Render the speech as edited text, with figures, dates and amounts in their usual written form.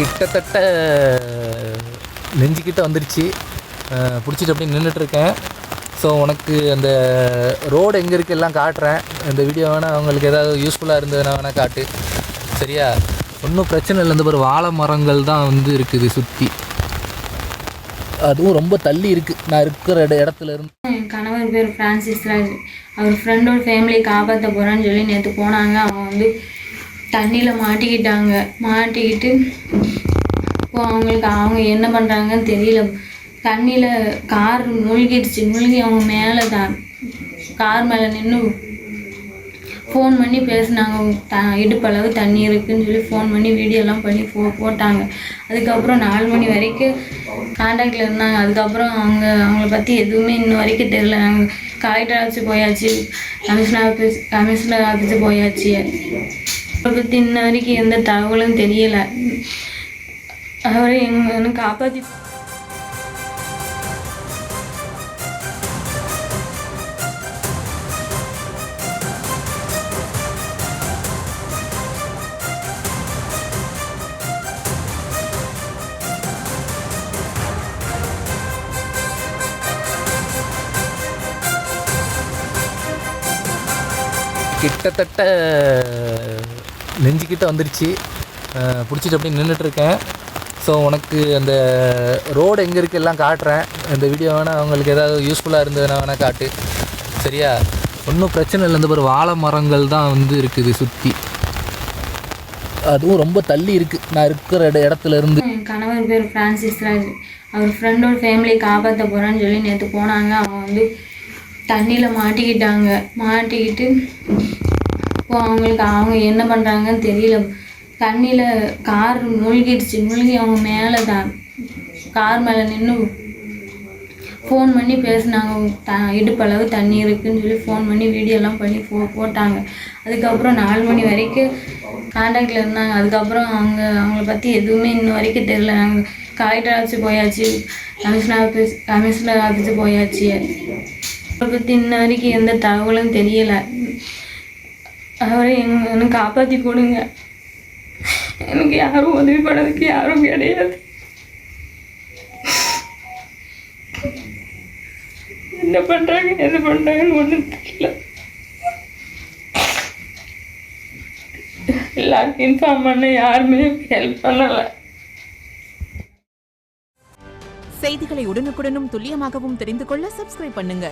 கிட்டத்தட்ட நெஞ்சுக்கிட்ட வந்துருச்சு. பிடிச்சிட்டு அப்படியே நின்றுட்டுருக்கேன். ஸோ உனக்கு அந்த ரோடு எங்கே இருக்குது எல்லாம் காட்டுறேன். இந்த வீடியோ வேணால் அவங்களுக்கு ஏதாவது யூஸ்ஃபுல்லாக இருந்ததுன்னா வேணால் காட்டு, சரியா? ஒன்றும் பிரச்சனை இல்லை. இந்த ஒரு வாழை மரங்கள் தான் வந்து இருக்குது சுற்றி. அதுவும் ரொம்ப தள்ளி இருக்குது நான் இருக்கிற இடத்துல இருந்து. என் கணவர் பேர் ஃப்ரான்சிஸ் ராஜ். அவர் ஃப்ரெண்டோட ஃபேமிலியை காப்பாற்ற போகிறான்னு சொல்லி நேற்று போனாங்க. அவங்க வந்து தண்ணியில் மாட்டிக்கிட்டு இப்போ அவங்க என்ன பண்ணுறாங்கன்னு தெரியல. தண்ணியில் கார் மூழ்கி அவங்க மேலே கார் மேலே நின்று ஃபோன் பண்ணி பேசினாங்க. இடுப்பளவு தண்ணி இருக்குதுன்னு சொல்லி ஃபோன் பண்ணி வீடியோலாம் பண்ணி போட்டாங்க. அதுக்கப்புறம் 4 மணி வரைக்கும் கான்டாக்டில் இருந்தாங்க. அதுக்கப்புறம் அவங்கள பற்றி எதுவுமே இன்னும் வரைக்கும் தெரியல. நாங்கள் கலெக்டர் ஆஃபீஸ் போயாச்சு, கமிஷனர் ஆஃபீஸு போயாச்சு. அவரை பற்றி இன்ன வரைக்கும் எந்த தகவலும் தெரியலை. அவரை எனக்கு காப்பாற்றி கிட்டத்தட்ட நெஞ்சுக்கிட்ட வந்துருச்சு. பிடிச்சிட்டு அப்படியே நின்றுட்டுருக்கேன். ஸோ உனக்கு அந்த ரோடு எங்கே இருக்குது எல்லாம் காட்டுறேன். இந்த வீடியோ வேணால் அவங்களுக்கு ஏதாவது யூஸ்ஃபுல்லாக இருந்ததுன்னா வேணால் காட்டு, சரியா? ஒன்றும் பிரச்சனை இல்லை. இந்த ஒரு வாழை மரங்கள் தான் வந்து இருக்குது சுற்றி. அதுவும் ரொம்ப தள்ளி இருக்குது நான் இருக்கிற இடத்துல இருந்து. என் கணவர் பேர் ஃப்ரான்சிஸ் ராஜ். அவர் ஃப்ரெண்டோட ஃபேமிலியை காப்பாற்ற போகிறான்னு சொல்லி நேற்று போனாங்க. அவங்க வந்து தண்ணியில் மாட்டிக்கிட்டு இப்போ அவங்க என்ன பண்ணுறாங்கன்னு தெரியல. தண்ணியில் கார் மூழ்கி அவங்க மேலே கார் மேலே நின்று ஃபோன் பண்ணி பேசினாங்க. இடுப்பளவு தண்ணி இருக்குதுன்னு சொல்லி ஃபோன் பண்ணி வீடியோலாம் பண்ணி போட்டாங்க. அதுக்கப்புறம் 4 மணி வரைக்கும் கான்டாக்டில் இருந்தாங்க. அதுக்கப்புறம் அவங்கள பற்றி எதுவுமே இன்னும் வரைக்கும் தெரியல. நாங்கள் கலெக்டர் ஆஃபீஸ் போயாச்சு, கமிஷனர் ஆஃபீஸு போயாச்சு. அவரை பற்றி இன்ன வரைக்கும் எந்த தகவலும் தெரியலை. அவரை எனக்கு காப்பாற்றி கொடுங்க. எனக்கு யாரும் உதவி பண்ணதுக்கு யாரும் கிடையாது. என்ன பண்ணுறாங்க எது பண்ணுறாங்கன்னு ஒன்றும் தெரியல. எல்லாருக்கும் இன்ஃபார்ம் பண்ண யாருமே ஹெல்ப் பண்ணலை. செய்திகளை உடனுக்குடனும் துல்லியமாகவும் தெரிந்து கொள்ள சப்ஸ்கிரைப் பண்ணுங்க.